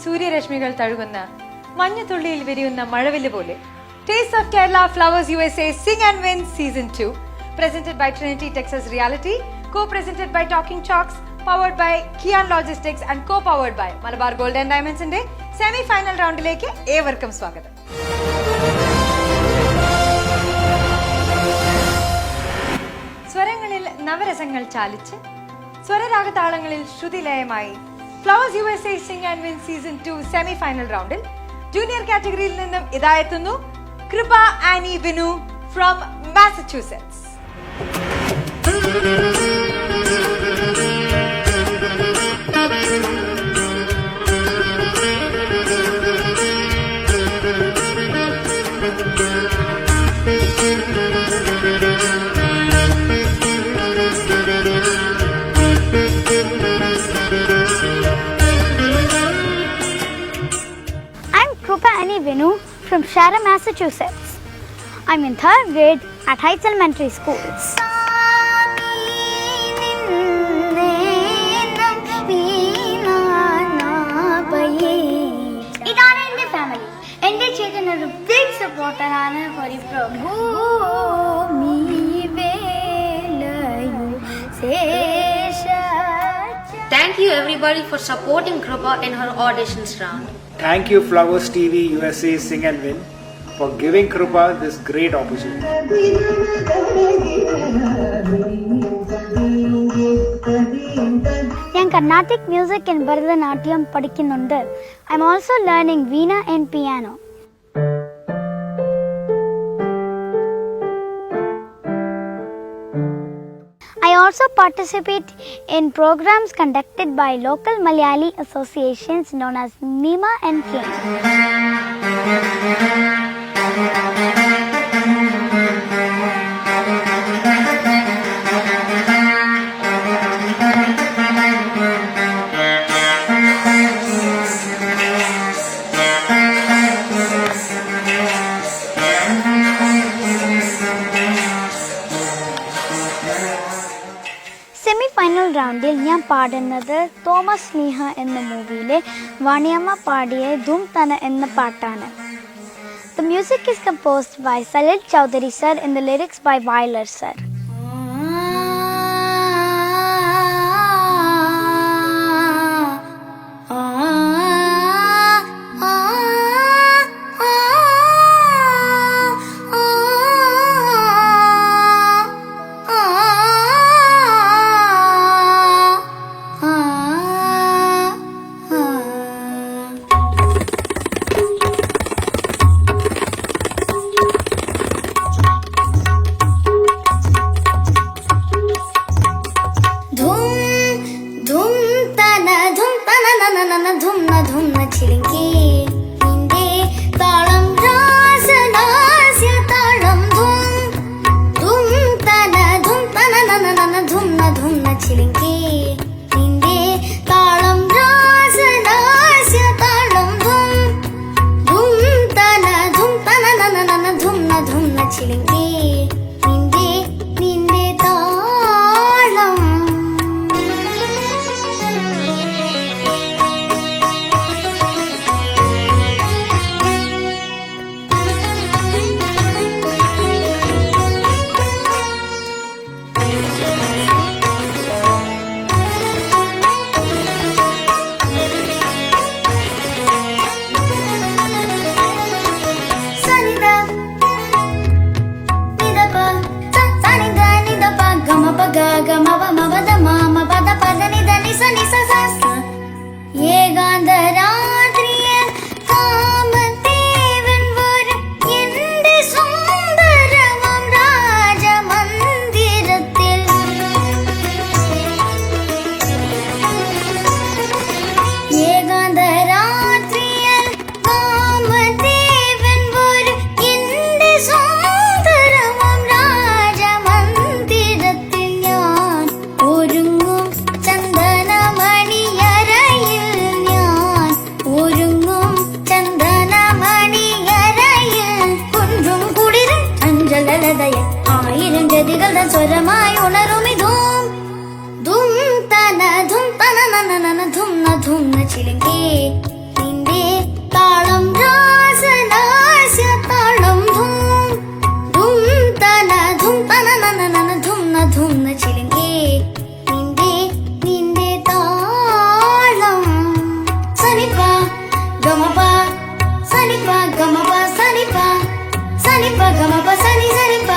സൂര്യരശ്മികൾ തഴുകുന്ന മഞ്ഞുതുള്ളിയിൽ വിരിയുന്ന മഴവില്ല് പോലെ taste of Kerala flowers USA Sing and Win Season 2 presented by Trinity Texas Reality, co-presented by Talking Chalks, powered by Kian Logistics and co-powered by Malabar Gold and Diamonds ന്റെ semi final റൗണ്ടിലേക്ക് ഏവർക്കും സ്വാഗതം. സ്വരങ്ങളിൽ നവരസങ്ങൾ ചാലിച്ച് സ്വരരാഗതാളങ്ങളിൽ ശ്രുതിലയമായി flowers USA Sing and Win Season 2 semi final റൗണ്ടിൽ ജൂനിയർ കാറ്റഗറിയിൽ നിന്നും ഇതായെത്തുന്നു Kripa Annie Vinu from Massachusetts. Vinu from Sharon, Massachusetts. I'm in 3rd grade at Heights Elementary Schools. ഇതാണ് എൻ്റെ ഫാമിലി. എൻ്റെ ചേട്ടൻ ഒരു ബിഗ് സപ്പോർട്ടറാണ് for Prabhu Thank you everybody for supporting Krupa in her auditions round. Thank you Flowers TV USA Sing and Win for giving Krupa this great opportunity. ഞാൻ Carnatic music and Bharatanatyam പഠിക്കുന്നുണ്ട്. I am also learning veena and piano. I also participate in programs conducted by local Malayali associations known as Nima and King. Semifinal റൗണ്ടിൽ ഞാൻ പാടുന്നത് Thomas സ്നേഹ എന്ന മൂവിയിലെ വാണിയമ്മ പാടിയ ധൂം തന എന്ന പാട്ടാണ്. The music is composed by Salil Chowdhury sir and the lyrics by Vailar sir. സ്വരമായി ഉണരുമി Dhoom Dhoom തന ധൂം തന നന നന ധൂം ന ചിലങ്കേ താളം രാസനാസ്യ താളം ധൂം ധൂം തന നന ധൂം ന ചിലിങ്കേ നിന്റെ താളം സനിപ ഗമപ സനിപ ഗമപ സനിപ സനിപ ഗമപ സനി സനിപ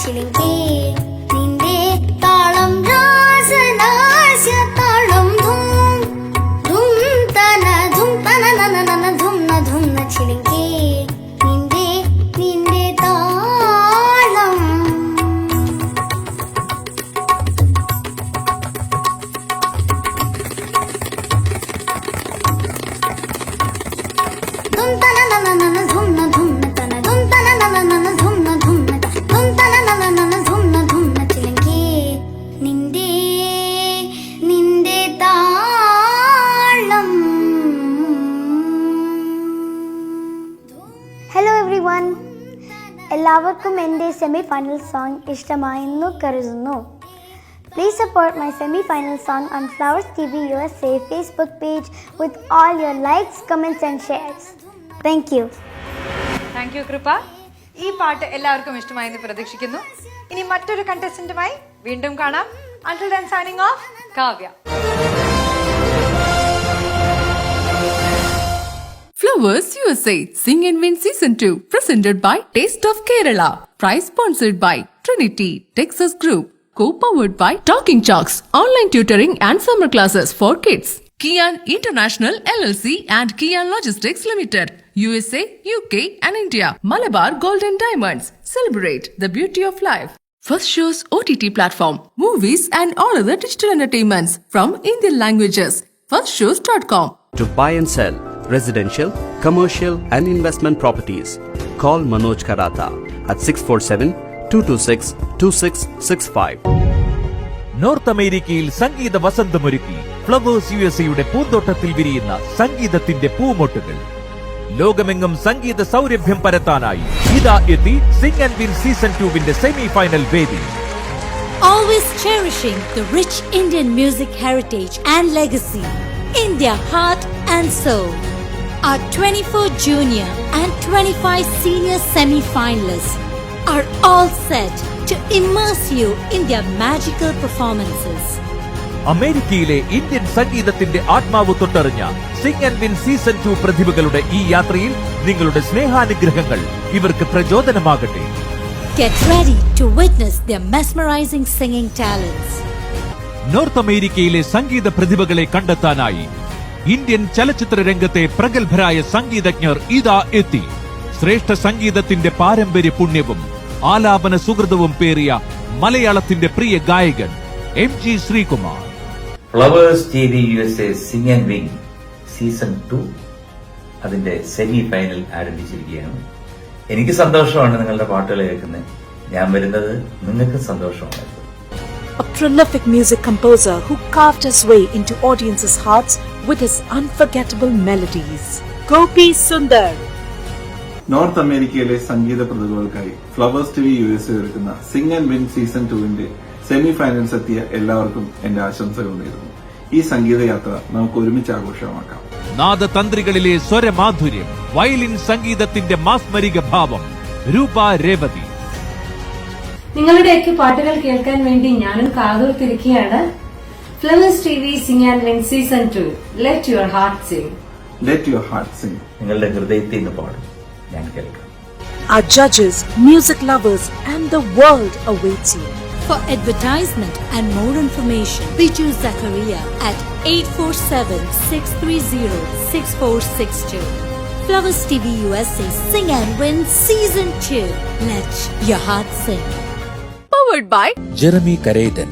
ചിലിങ്കേ നിന്റെ താളം രാസനാസ്യ താളം ധൂം ധൂം തന നന ചിലിങ്കേ നിന്റെ താളം ധൂം തന നന ധൂം തന ധൂം തന നന ധൂം ചിലിങ്കേ നിന്റെ താളം. ഹലോ എവ്രിവൺ, എല്ലാവർക്കും എൻ്റെ സെമി ഫൈനൽ സോങ് ഇഷ്ടമായെന്നു കരുതുന്നു. Please support my semi-final song on Flowers TV USA Facebook page with all your likes, comments and shares. Thank you. Thank you കൃപ. ഈ പാട്ട് എല്ലാവർക്കും ഇഷ്ടമായെന്ന് പ്രതീക്ഷിക്കുന്നു. ഇനി മറ്റൊരു കണ്ടസ്റ്റന്റുമായി വീണ്ടും കാണാം. Until then, signing off, Kavya. Flowers USA Sing and Win Season 2 presented by Taste of Kerala. Prize sponsored by Trinity Texas Group. Co-powered by Talking Chalks, online tutoring and summer classes for kids. Kian International LLC and Kian Logistics Limited. USA, UK and India. Malabar Gold and Diamonds. Celebrate the beauty of life. First Shows OTT platform. Movies and all other digital entertainments from Indian languages. Firstshows.com. To buy and sell residential, commercial and investment properties, call Manoj Karata at 647-226-2665. North അമേരിക്കയിൽ സംഗീത വസന്തമൊരുക്കി flowers യുഎസ്എയുടെ പൂന്തോട്ടത്തിൽ വിരിയുന്ന സംഗീതത്തിന്റെ പൂമൊട്ടുകൾ. ലോകമെങ്ങും സംഗീത സൗരഭ്യം പരത്താനായി ഇതാ എത്തി Singh and win season 2 semi final വേദി. Always cherishing the rich Indian music heritage and legacy, India heart and soul. Our 24 junior and 25 senior semi-finalists are all set to immerse you in their magical performances. അമേരിക്കയിലെ Indian സംഗീതത്തിന്റെ ആത്മാവ് തൊട്ടറിഞ്ഞ Singh and win season 2 പ്രതിഭകളുടെ ഈ യാത്രയിൽ നിങ്ങളുടെ സ്നേഹാനുഗ്രഹങ്ങൾ ഇവർക്ക് പ്രചോദനമാകട്ടെ. Get ready to witness their mesmerizing singing talents. North അമേരിക്കയിലെ സംഗീത പ്രതിഭകളെ കണ്ടെത്താനായി ഇന്ത്യൻ ചലച്ചിത്ര രംഗത്തെ പ്രഗത്ഭരായ സംഗീതജ്ഞർ ഇതാ എത്തി. ശ്രേഷ്ഠ സംഗീതത്തിന്റെ പാരമ്പര്യ പുണ്യവും ആലാപന സുഹൃതവും പേറിയ മലയാളത്തിന്റെ പ്രിയ ഗായകൻ MG Sreekumar. Flowers TV USA Singh and win season 2 അതിന്റെ സെമി ഫൈനൽ ആരംഭിച്ചിരിക്കുകയാണ്. എനിക്ക് സന്തോഷമാണ് നിങ്ങളുടെ പാട്ടുകൾ കേൾക്കുന്നത്. ഞാൻ വരുന്നത് നിങ്ങൾക്ക് സന്തോഷമാണ്. A prolific music composer who carved his way into audiences' hearts with his unforgettable melodies. Gopi Sundar. North അമേരിക്കയിലെ സംഗീത പ്രതിഭകൾക്കായി ഫ്ലവേഴ്സ് TV USA ഒരുക്കുന്ന Singh and win season 2 semi finals എത്തിയ എല്ലാവർക്കും എന്റെ ആശംസകൾ നേരുന്നു. ഈ സംഗീതയാത്ര നമുക്ക് ഒരുമിച്ച് ആഘോഷമാക്കാം. നാദതന്ത്രികളിലെ സ്വരമാധുര്യം, വയലിൻ സംഗീതത്തിന്റെ മാസ്മരിക ഭാവം. രൂപ രേവതി. നിങ്ങളുടെയൊക്കെ പാട്ടുകൾ കേൾക്കാൻ വേണ്ടി ഞാനും കാതോർത്തിരിക്കുകയാണ്. Flowers TV sing and win season 2. Let your heart sing. Let your heart sing. നിങ്ങളുടെ ഹൃദയത്തിൽ നിന്ന് പാടും, ഞാൻ കേൾക്കാം. Our judges, music lovers, and the world awaits you. For advertisement and more information, Biju Zakaria at 847-630-6462. Flowers TV USA Sing and Win Season 2. Let your heart sing. Powered by Jeremy Karedan,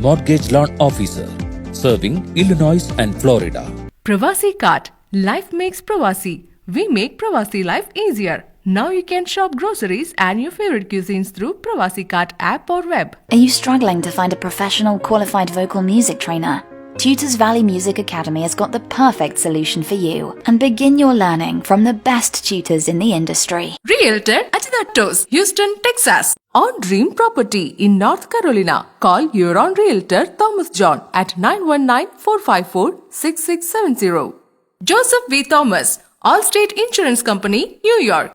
Mortgage Loan Officer, serving Illinois and Florida. Pravasi Cart. Life makes Pravasi. We make Pravasi life easier. Now you can shop groceries and your favorite cuisines through Pravasi Cart app or web. Are you struggling to find a professional qualified vocal music trainer? Tutors Valley Music Academy has got the perfect solution for you, and begin your learning from the best tutors in the industry. Realtor Achidatos, Houston, Texas. On Dream Property in North Carolina. Call Huron Realtor Thomas John at 919-454-6670. Joseph V. Thomas, Allstate Insurance Company, New York.